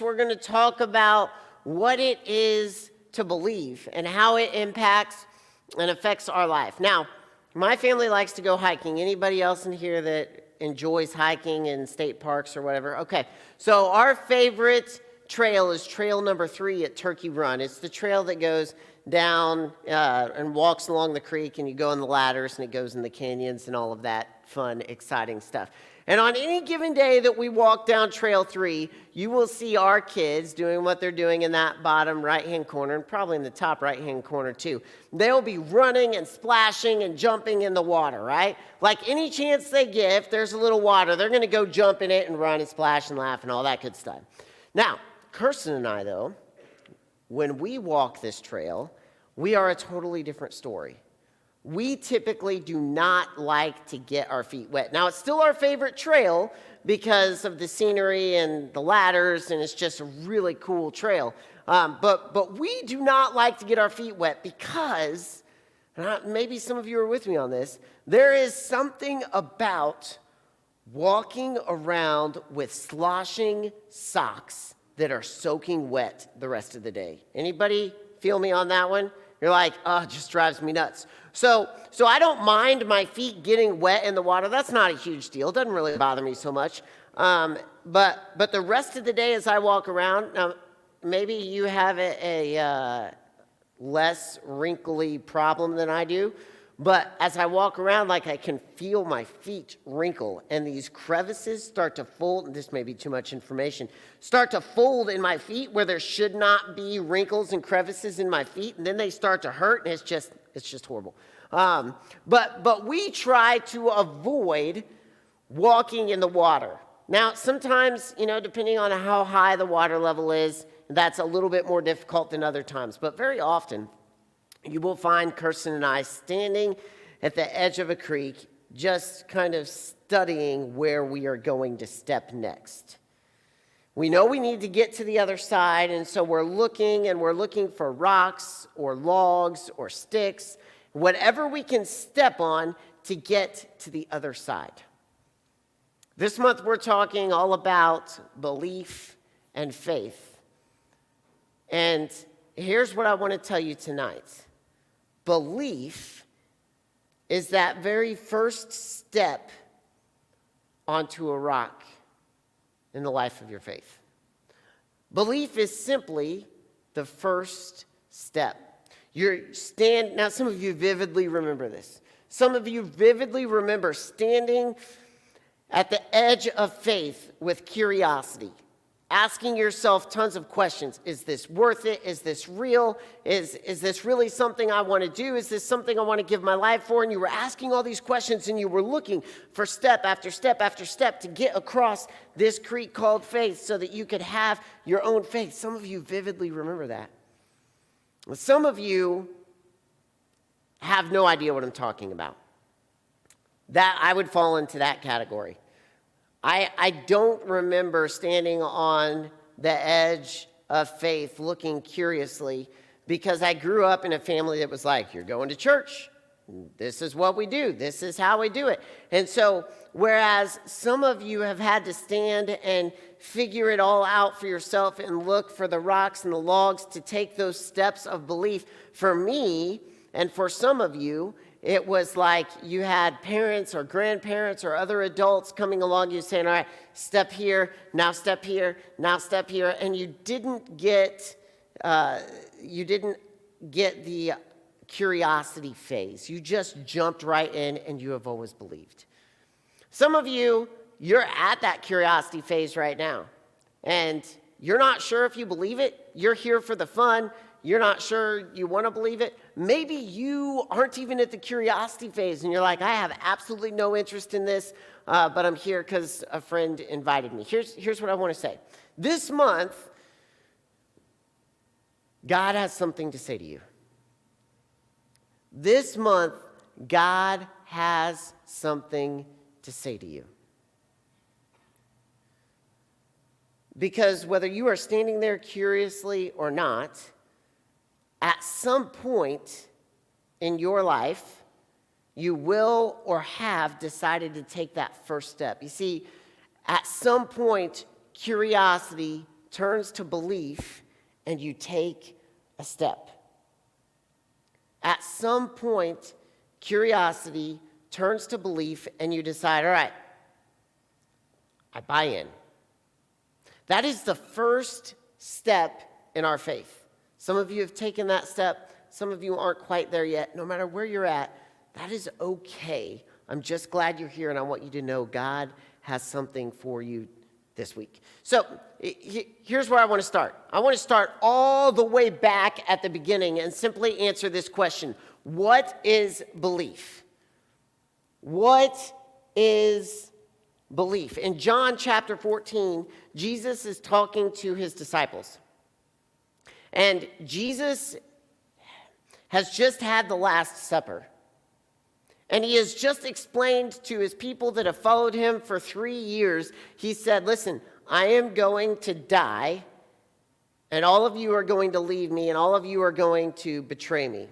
We're going to talk about what it is to believe and how it impacts and affects our life. Now, my family likes to go hiking. Anybody else in here that enjoys hiking in state parks or whatever? Okay, so our favorite trail is trail number 3 at Turkey Run. It's the trail that goes down and walks along the creek, and you go in the ladders, and it goes in the canyons and all of that fun, exciting stuff. And on any given day that we walk down Trail 3, you will see our kids doing what they're doing in that bottom right-hand corner, and probably in the top right-hand corner too. They'll be running and splashing and jumping in the water, right? Like any chance they get, if there's a little water, they're going to go jump in it and run and splash and laugh and all that good stuff. Now, Kirsten and I, though, when we walk this trail, we are a totally different story. We typically do not like to get our feet wet. Now, it's still our favorite trail because of the scenery and the ladders, and it's just a really cool trail. But we do not like to get our feet wet because, and maybe some of you are with me on this, there is something about walking around with sloshing socks that are soaking wet the rest of the day. Anybody feel me on that one? You're like, oh, it just drives me nuts. So I don't mind my feet getting wet in the water. That's not a huge deal. It doesn't really bother me so much. But the rest of the day as I walk around, now maybe you have a less wrinkly problem than I do. But as I walk around, like I can feel my feet wrinkle, and these crevices start to fold, and this may be too much information, start to fold in my feet where there should not be wrinkles and crevices in my feet, and then they start to hurt, and it's just horrible. But we try to avoid walking in the water. Now, sometimes, depending on how high the water level is, that's a little bit more difficult than other times. But very often, you will find Kirsten and I standing at the edge of a creek, just kind of studying where we are going to step next. We know we need to get to the other side, and so we're looking for rocks or logs or sticks, whatever we can step on to get to the other side. This month we're talking all about belief and faith. And here's what I want to tell you tonight. Belief is that very first step onto a rock in the life of your faith. Belief is simply the first step. Now, some of you vividly remember this. Some of you vividly remember standing at the edge of faith with curiosity, asking yourself tons of questions. Is this worth it? Is this real? Is this really something I want to do? Is this something I want to give my life for? And you were asking all these questions, and you were looking for step after step after step to get across this creek called faith so that you could have your own faith. Some of you vividly remember that. Some of you have no idea what I'm talking about. That I would fall into that category. I don't remember standing on the edge of faith looking curiously because I grew up in a family that was like, you're going to church. This is what we do. This is how we do it. And so whereas some of you have had to stand and figure it all out for yourself and look for the rocks and the logs to take those steps of belief, for me and for some of you, it was like you had parents or grandparents or other adults coming along you saying, all right, step here, now step here, now step here. And you didn't get the curiosity phase. You just jumped right in, and you have always believed. Some of you, you're at that curiosity phase right now. And you're not sure if you believe it. You're here for the fun. You're not sure you want to believe it. Maybe you aren't even at the curiosity phase and you're like, I have absolutely no interest in this, but I'm here because a friend invited me. Here's what I want to say. This month, God has something to say to you. This month, God has something to say to you. Because whether you are standing there curiously or not, at some point in your life, you will or have decided to take that first step. You see, at some point, curiosity turns to belief and you take a step. At some point, curiosity turns to belief and you decide, all right, I buy in. That is the first step in our faith. Some of you have taken that step. Some of you aren't quite there yet. No matter where you're at, that is okay. I'm just glad you're here, and I want you to know God has something for you this week. So here's where I want to start. I want to start all the way back at the beginning and simply answer this question. What is belief? What is belief? In John chapter 14, Jesus is talking to his disciples. And Jesus has just had the Last Supper. And he has just explained to his people that have followed him for 3 years, he said, listen, I am going to die, and all of you are going to leave me, and all of you are going to betray me,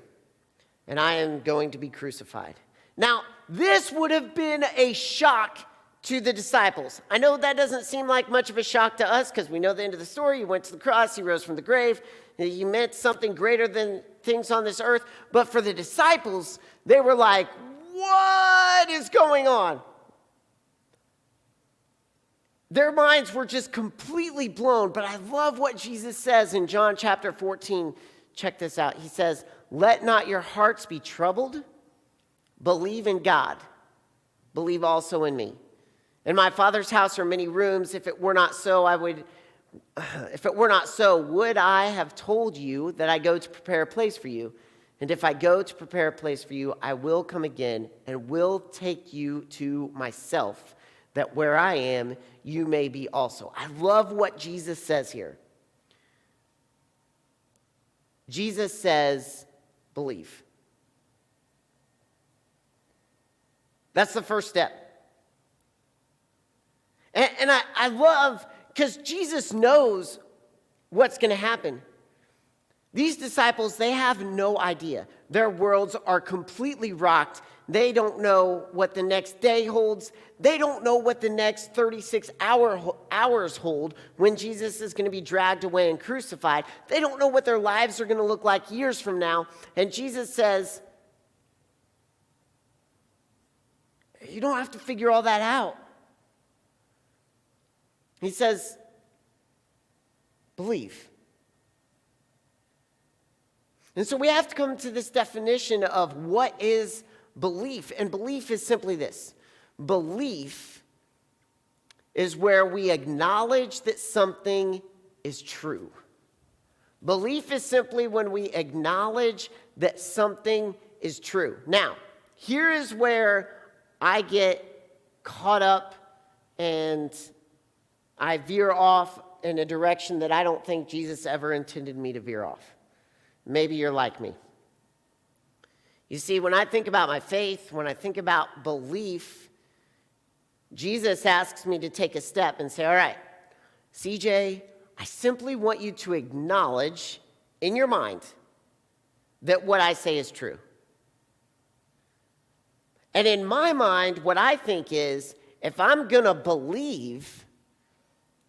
and I am going to be crucified. Now, this would have been a shock to the disciples. I know that doesn't seem like much of a shock to us because we know the end of the story. He went to the cross, he rose from the grave. He meant something greater than things on this earth. But for the disciples, they were like, what is going on? Their minds were just completely blown. But I love what Jesus says in John chapter 14. Check this out. He says, let not your hearts be troubled. Believe in God. Believe also in me. In my Father's house are many rooms. If it were not so, would I have told you that I go to prepare a place for you? And if I go to prepare a place for you, I will come again and will take you to myself, that where I am, you may be also. I love what Jesus says here. Jesus says, believe. That's the first step. And I love, because Jesus knows what's going to happen. These disciples, they have no idea. Their worlds are completely rocked. They don't know what the next day holds. They don't know what the next 36 hours hold when Jesus is going to be dragged away and crucified. They don't know what their lives are going to look like years from now. And Jesus says, you don't have to figure all that out. He says, believe. And so we have to come to this definition of what is belief. And belief is simply this. Belief is where we acknowledge that something is true. Belief is simply when we acknowledge that something is true. Now, here is where I get caught up and I veer off in a direction that I don't think Jesus ever intended me to veer off. Maybe you're like me. You see, when I think about my faith, when I think about belief, Jesus asks me to take a step and say, all right, CJ, I simply want you to acknowledge in your mind that what I say is true. And in my mind, what I think is, if I'm going to believe,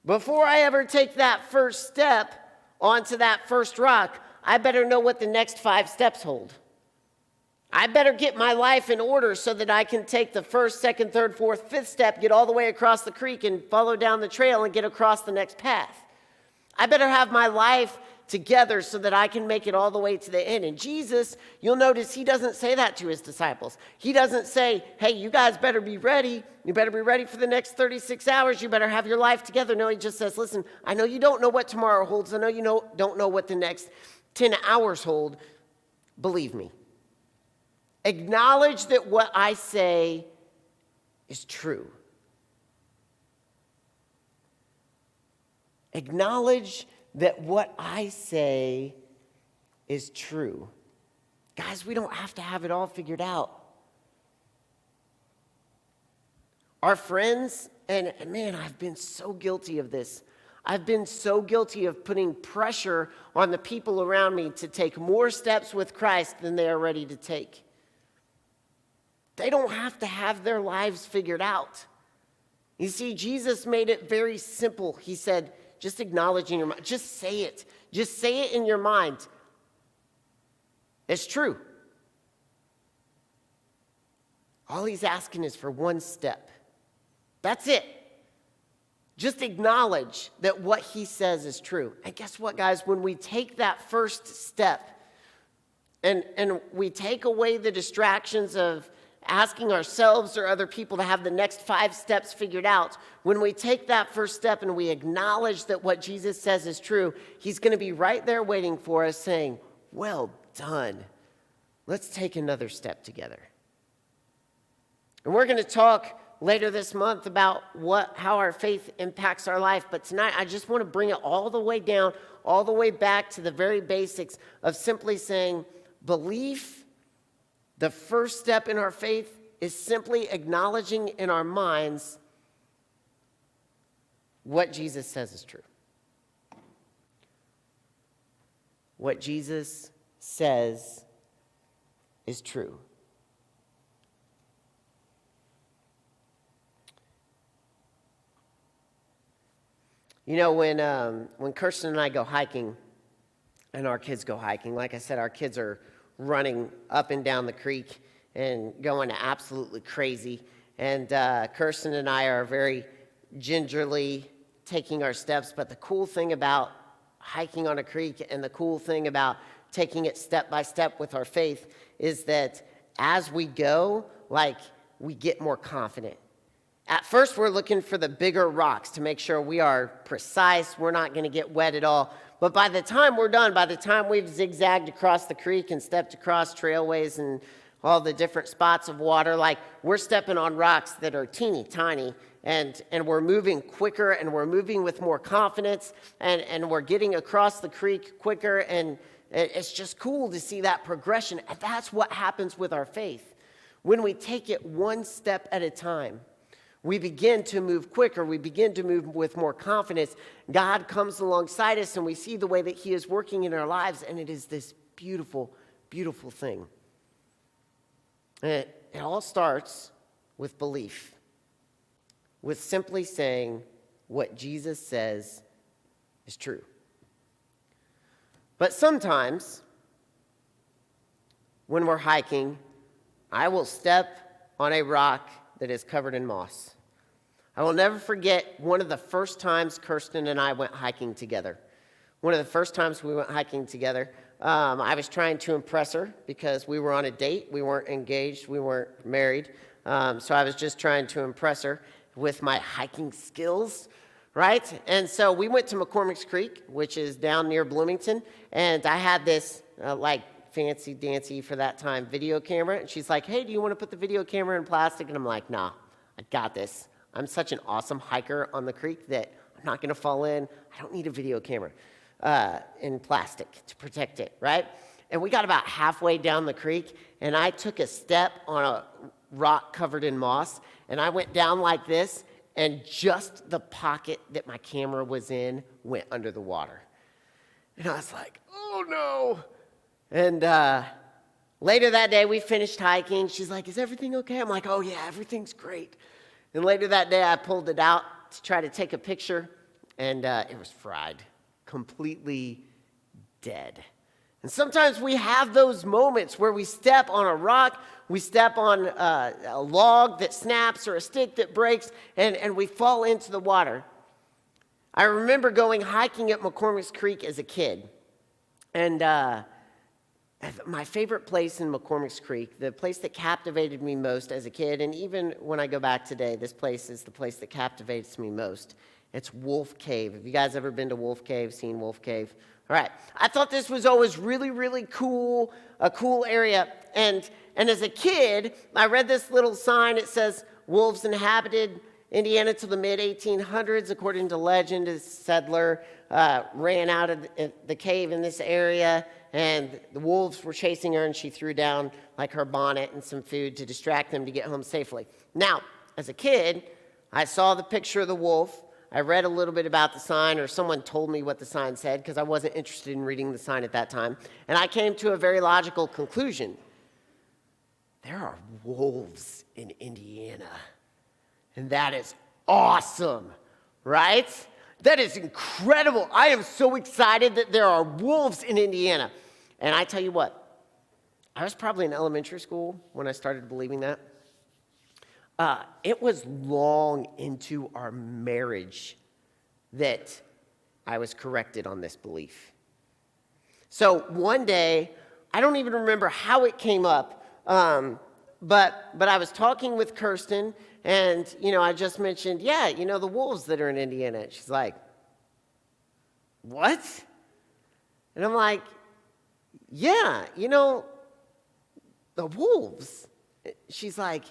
before I ever take that first step onto that first rock, I better know what the next 5 steps hold. I better get my life in order so that I can take the first, second, third, fourth, fifth step, get all the way across the creek and follow down the trail and get across the next path. I better have my life together so that I can make it all the way to the end. And Jesus, you'll notice he doesn't say that to his disciples. He doesn't say, hey, you guys better be ready. You better be ready for the next 36 hours. You better have your life together. No, he just says, listen, I know you don't know what tomorrow holds. I know you don't know what the next 10 hours hold. Believe me. Acknowledge that what I say is true. Acknowledge that what I say is true. Guys, we don't have to have it all figured out. Our friends, and man, I've been so guilty of this. I've been so guilty of putting pressure on the people around me to take more steps with Christ than they are ready to take. They don't have to have their lives figured out. You see, Jesus made it very simple. He said, just acknowledge in your mind. Just say it. Just say it in your mind. It's true. All he's asking is for one step. That's it. Just acknowledge that what he says is true. And guess what, guys? When we take that first step and we take away the distractions of asking ourselves or other people to have the next 5 steps figured out, when we take that first step and we acknowledge that what Jesus says is true, he's going to be right there waiting for us saying, well done. Let's take another step together. And we're going to talk later this month about how our faith impacts our life. But tonight, I just want to bring it all the way down, all the way back to the very basics of simply saying, belief, the first step in our faith, is simply acknowledging in our minds what Jesus says is true. What Jesus says is true. You know, when Kirsten and I go hiking, and our kids go hiking, like I said, our kids are running up and down the creek and going absolutely crazy. And Kirsten and I are very gingerly taking our steps. But the cool thing about hiking on a creek and the cool thing about taking it step by step with our faith is that as we go, we get more confident. At first, we're looking for the bigger rocks to make sure we are precise, we're not going to get wet at all. But by the time we're done, by the time we've zigzagged across the creek and stepped across trailways and all the different spots of water, we're stepping on rocks that are teeny tiny, and we're moving quicker, and we're moving with more confidence, and we're getting across the creek quicker, and it's just cool to see that progression. And that's what happens with our faith. When we take it one step at a time, we begin to move quicker. We begin to move with more confidence. God comes alongside us, and we see the way that he is working in our lives, and it is this beautiful, beautiful thing. And it all starts with belief, with simply saying what Jesus says is true. But sometimes, when we're hiking, I will step on a rock that is covered in moss. I will never forget one of the first times Kirsten and I went hiking together. One of the first times we went hiking together, I was trying to impress her because we were on a date. We weren't engaged. We weren't married. So I was just trying to impress her with my hiking skills, right? And so we went to McCormick's Creek, which is down near Bloomington, and I had this fancy dancy for that time video camera, and she's like, hey, do you want to put the video camera in plastic? And I'm like, nah, I got this. I'm such an awesome hiker on the creek that I'm not going to fall in. I don't need a video camera in plastic to protect it, right? And we got about halfway down the creek, and I took a step on a rock covered in moss, and I went down like this, and just the pocket that my camera was in went under the water. And I was like, oh no. And later that day, we finished hiking. She's like, is everything okay? I'm like, oh yeah, everything's great. And later that day, I pulled it out to try to take a picture, and it was fried, completely dead. And sometimes we have those moments where we step on a rock, we step on a log that snaps or a stick that breaks, and we fall into the water. I remember going hiking at McCormick's Creek as a kid, and my favorite place in McCormick's Creek, the place that captivated me most as a kid, and even when I go back today, this place is the place that captivates me most. It's Wolf Cave. Have you guys ever been to Wolf Cave, seen Wolf Cave? All right. I thought this was always really, really cool, a cool area. And as a kid, I read this little sign. It says, wolves inhabited Indiana till the mid-1800s. According to legend, a settler ran out of the cave in this area, and the wolves were chasing her, and she threw down her bonnet and some food to distract them to get home safely. Now, as a kid, I saw the picture of the wolf. I read a little bit about the sign, or someone told me what the sign said, because I wasn't interested in reading the sign at that time. And I came to a very logical conclusion. There are wolves in Indiana. And that is awesome, right? That is incredible. I am so excited that there are wolves in Indiana. And I tell you what, I was probably in elementary school when I started believing that. It was long into our marriage that I was corrected on this belief. So one day, I don't even remember how it came up, but I was talking with Kirsten, and, I just mentioned, the wolves that are in Indiana. She's like, what? And I'm like, yeah, the wolves. She's like,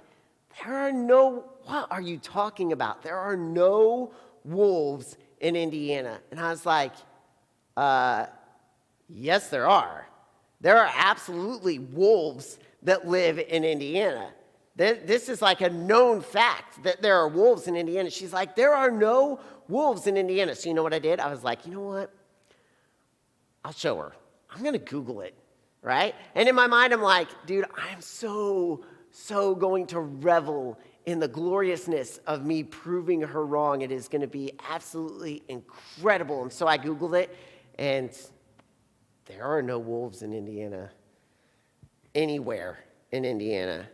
what are you talking about? There are no wolves in Indiana. And I was like, yes, there are. There are absolutely wolves that live in Indiana. This is like a known fact that there are wolves in Indiana. She's like, there are no wolves in Indiana. So you know what I did? I was like, you know what? I'll show her. I'm going to Google it, right? And in my mind, I'm like, dude, I'm so going to revel in the gloriousness of me proving her wrong. It is going to be absolutely incredible. And so I Googled it, and there are no wolves in Indiana, anywhere in Indiana.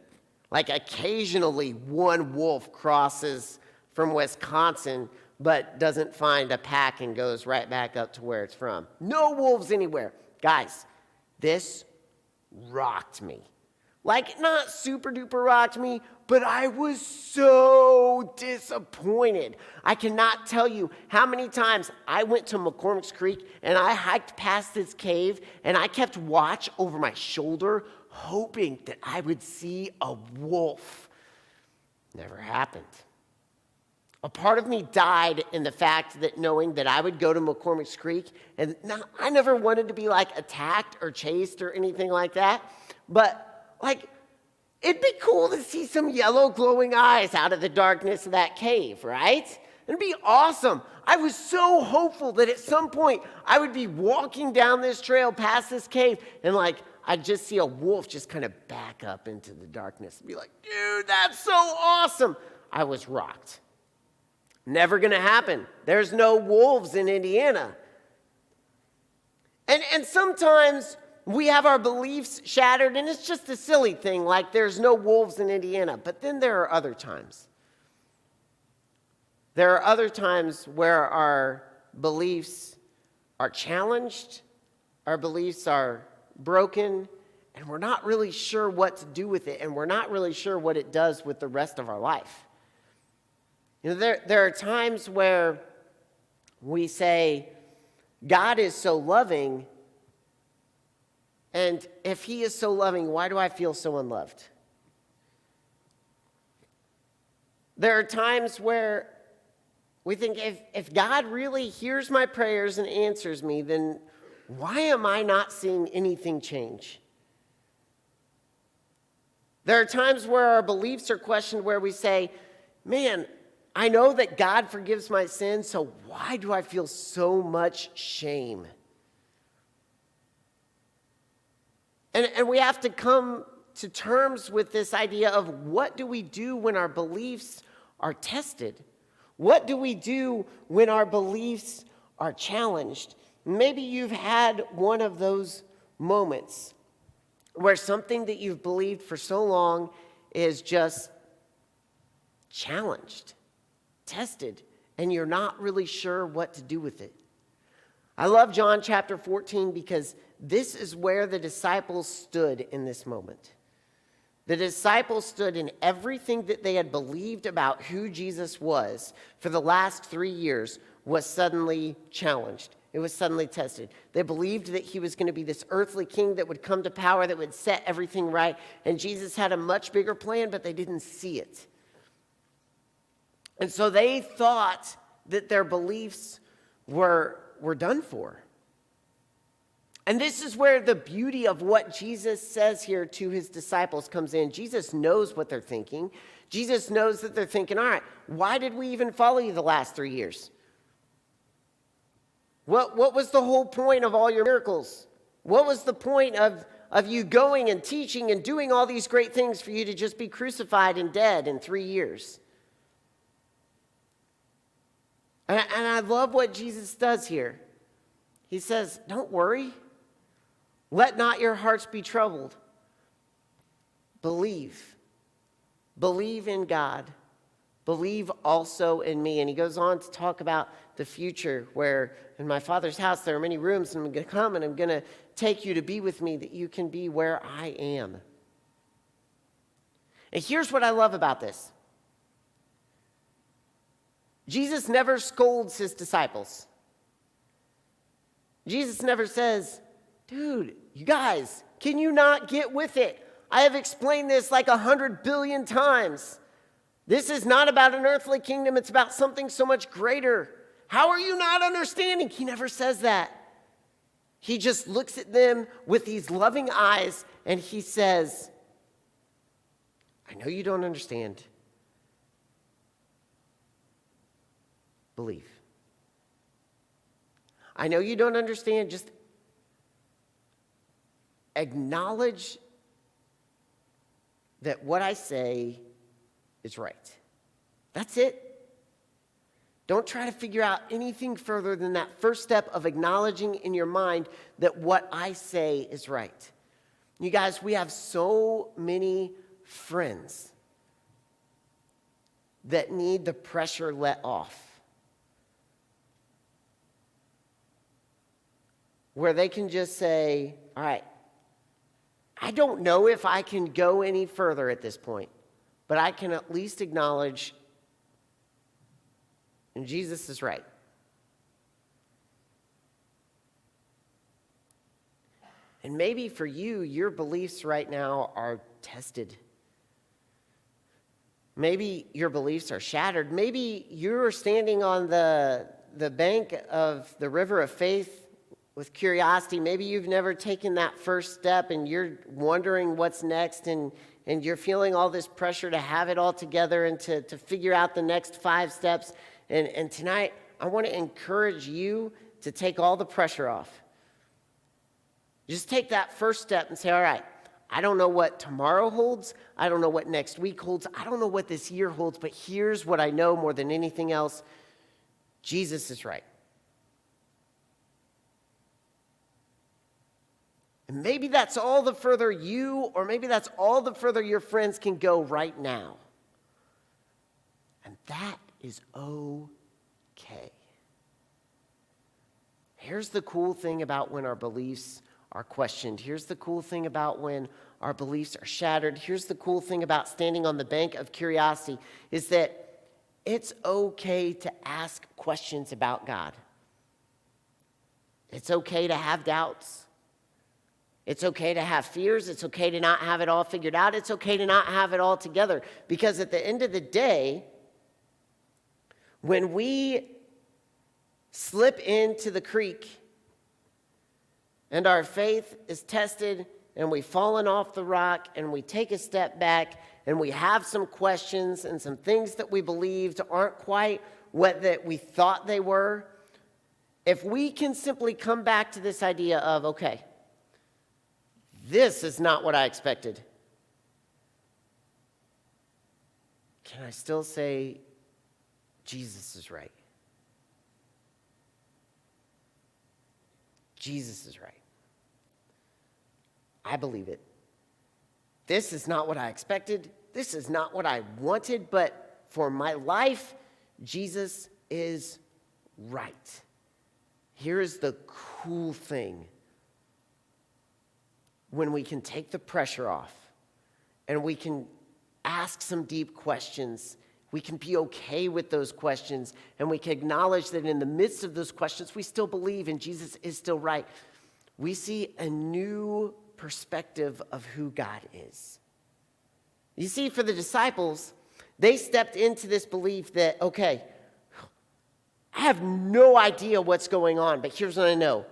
Like occasionally one wolf crosses from Wisconsin, but doesn't find a pack and goes right back up to where it's from. No wolves anywhere. Guys, this rocked me. Like, not super duper rocked me, but I was so disappointed. I cannot tell you how many times I went to McCormick's Creek and I hiked past this cave and I kept watch over my shoulder, hoping that I would see a wolf. Never happened. A part of me died in the fact that knowing that I would go to McCormick's Creek, and now I never wanted to be like attacked or chased or anything like that, but like, it'd be cool to see some yellow glowing eyes out of the darkness of that cave, right? It'd be awesome. I was so hopeful that at some point I would be walking down this trail past this cave and like, I'd just see a wolf just kind of back up into the darkness and be like, dude, that's so awesome. I was rocked. Never gonna happen. There's no wolves in Indiana. And sometimes we have our beliefs shattered, and it's just a silly thing, like there's no wolves in Indiana. But then there are other times. There are other times where our beliefs are challenged, our beliefs are broken, and we're not really sure what to do with it, and we're not really sure what it does with the rest of our life. There are times where we say, God is so loving, and if he is so loving, why do I feel so unloved? There are times where we think, if God really hears my prayers and answers me, then why am I not seeing anything change? There are times where our beliefs are questioned, where we say, man, I know that God forgives my sins, so why do I feel so much shame? And we have to come to terms with this idea of what do we do when our beliefs are tested? What do we do when our beliefs are challenged? Maybe you've had one of those moments where something that you've believed for so long is just challenged, tested, and you're not really sure what to do with it. I love John chapter 14 because this is where the disciples stood in this moment. The disciples stood in everything that they had believed about who Jesus was for the last 3 years was suddenly challenged. It was suddenly tested. They believed that he was going to be this earthly king that would come to power, that would set everything right. And Jesus had a much bigger plan, but they didn't see it. And so they thought that their beliefs were done for. And this is where the beauty of what Jesus says here to his disciples comes in. Jesus knows what they're thinking. Jesus knows that they're thinking, all right, why did we even follow you the last 3 years? What was the whole point of all your miracles? What was the point of you going and teaching and doing all these great things for you to just be crucified and dead in 3 years? And I love what Jesus does here. He says, don't worry. Let not your hearts be troubled. Believe. Believe in God. Believe also in me. And he goes on to talk about the future where in my Father's house there are many rooms, and I'm going to come and I'm going to take you to be with me that you can be where I am. And here's what I love about this. Jesus never scolds his disciples. Jesus never says, dude, you guys, can you not get with it? I have explained this like 100 billion times. This is not about an earthly kingdom. It's about something so much greater. How are you not understanding? He never says that. He just looks at them with these loving eyes and he says, I know you don't understand. Believe. I know you don't understand. Just acknowledge that what I say is right. That's it. Don't try to figure out anything further than that first step of acknowledging in your mind that what I say is right. You guys, we have so many friends that need the pressure let off. Where they can just say, all right, I don't know if I can go any further at this point, but I can at least acknowledge, and Jesus is right. And maybe for you, your beliefs right now are tested. Maybe your beliefs are shattered. Maybe you're standing on the bank of the river of faith with curiosity. Maybe you've never taken that first step and you're wondering what's next, and you're feeling all this pressure to have it all together and to figure out the next 5 steps. And tonight, I want to encourage you to take all the pressure off. Just take that first step and say, all right, I don't know what tomorrow holds. I don't know what next week holds. I don't know what this year holds, but here's what I know more than anything else. Jesus is right. And maybe that's all the further you, or maybe that's all the further your friends can go right now. And that is okay. Here's the cool thing about when our beliefs are questioned. Here's the cool thing about when our beliefs are shattered. Here's the cool thing about standing on the bank of curiosity, is that it's okay to ask questions about God. It's okay to have doubts. It's okay to have fears. It's okay to not have it all figured out. It's okay to not have it all together. Because at the end of the day, when we slip into the creek and our faith is tested and we've fallen off the rock and we take a step back and we have some questions and some things that we believed aren't quite what that we thought they were, if we can simply come back to this idea of, okay, this is not what I expected, can I still say Jesus is right? Jesus is right. I believe it. This is not what I expected. This is not what I wanted, but for my life, Jesus is right. Here is the cool thing. When we can take the pressure off and we can ask some deep questions, we can be okay with those questions, and we can acknowledge that in the midst of those questions, we still believe and Jesus is still right. We see a new perspective of who God is. You see, for the disciples, they stepped into this belief that, okay, I have no idea what's going on, but here's what I know.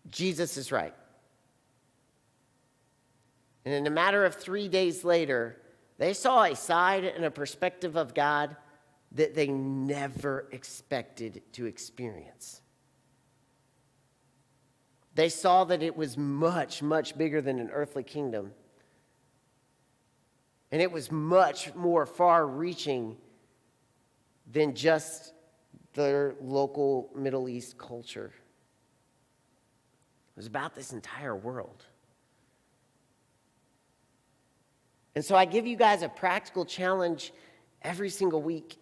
Jesus is right. And in a matter of 3 days later, they saw a side and a perspective of God that they never expected to experience. They saw that it was much, much bigger than an earthly kingdom. And it was much more far-reaching than just their local Middle East culture. It was about this entire world. And so I give you guys a practical challenge every single week.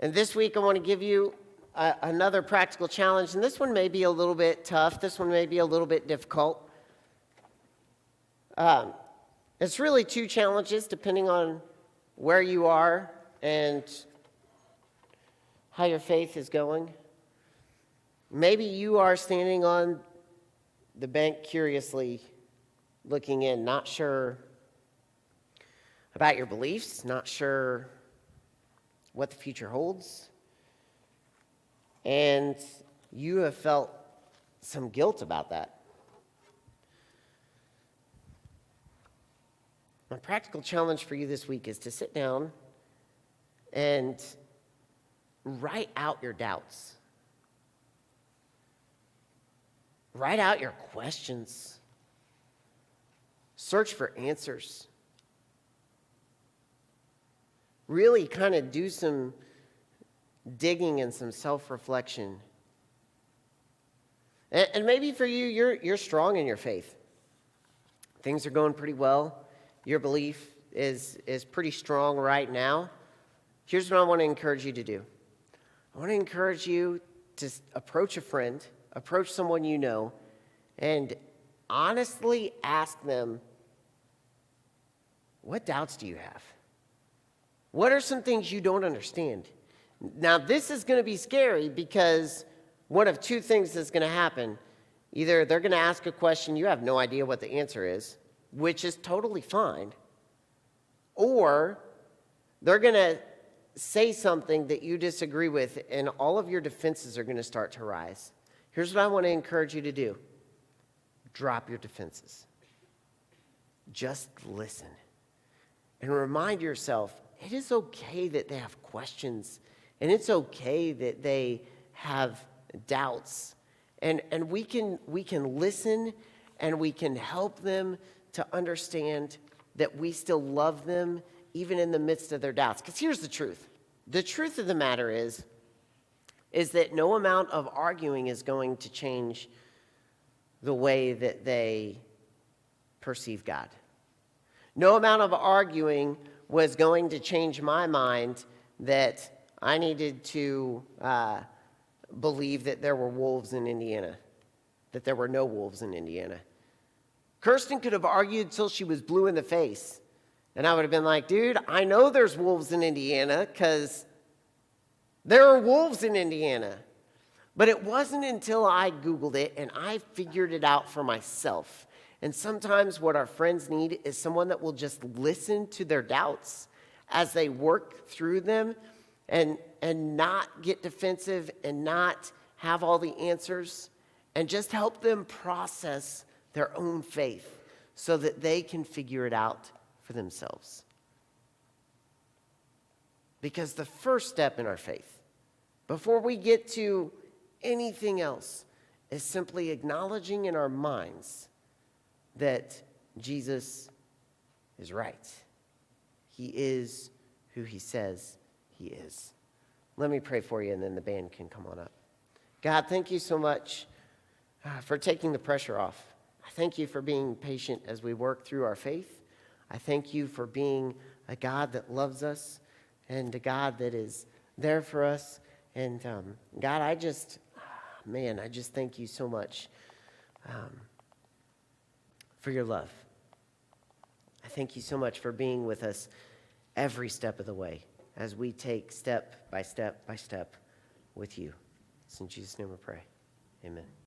And this week I want to give you another practical challenge. And this one may be a little bit tough. This one may be a little bit difficult. It's really two challenges depending on where you are and how your faith is going. Maybe you are standing on the bank curiously looking in, not sure about your beliefs, not sure what the future holds, and you have felt some guilt about that. My practical challenge for you this week is to sit down and write out your doubts. Write out your questions. Search for answers. Really kind of do some digging and some self-reflection. And maybe for you, you're strong in your faith. Things are going pretty well. Your belief is pretty strong right now. Here's what I want to encourage you to do. I want to encourage you to approach a friend, approach someone you know, and honestly ask them, what doubts do you have? What are some things you don't understand? Now, this is going to be scary because one of two things is going to happen. Either they're going to ask a question you have no idea what the answer is, which is totally fine, or they're going to say something that you disagree with, and all of your defenses are going to start to rise. Here's what I want to encourage you to do. Drop your defenses. Just listen. And remind yourself, it is okay that they have questions, and it's okay that they have doubts. And we can listen, and we can help them to understand that we still love them even in the midst of their doubts. Because here's the truth. The truth of the matter is that no amount of arguing is going to change the way that they perceive God. No amount of arguing was going to change my mind that I needed to believe that there were wolves in Indiana, that there were no wolves in Indiana. Kirsten could have argued till she was blue in the face, and I would have been like, dude, I know there's wolves in Indiana because there are wolves in Indiana. But it wasn't until I Googled it and I figured it out for myself. And sometimes what our friends need is someone that will just listen to their doubts as they work through them and not get defensive and not have all the answers, and just help them process their own faith so that they can figure it out for themselves. Because the first step in our faith, before we get to anything else, is simply acknowledging in our minds that Jesus is right. He is who he says he is. Let me pray for you, and then the band can come on up. God, thank you so much for taking the pressure off. I thank you for being patient as we work through our faith. I thank you for being a God that loves us and a God that is there for us. And God, I just thank you so much for your love. I thank you so much for being with us every step of the way as we take step by step by step with you. It's in Jesus' name we pray. Amen.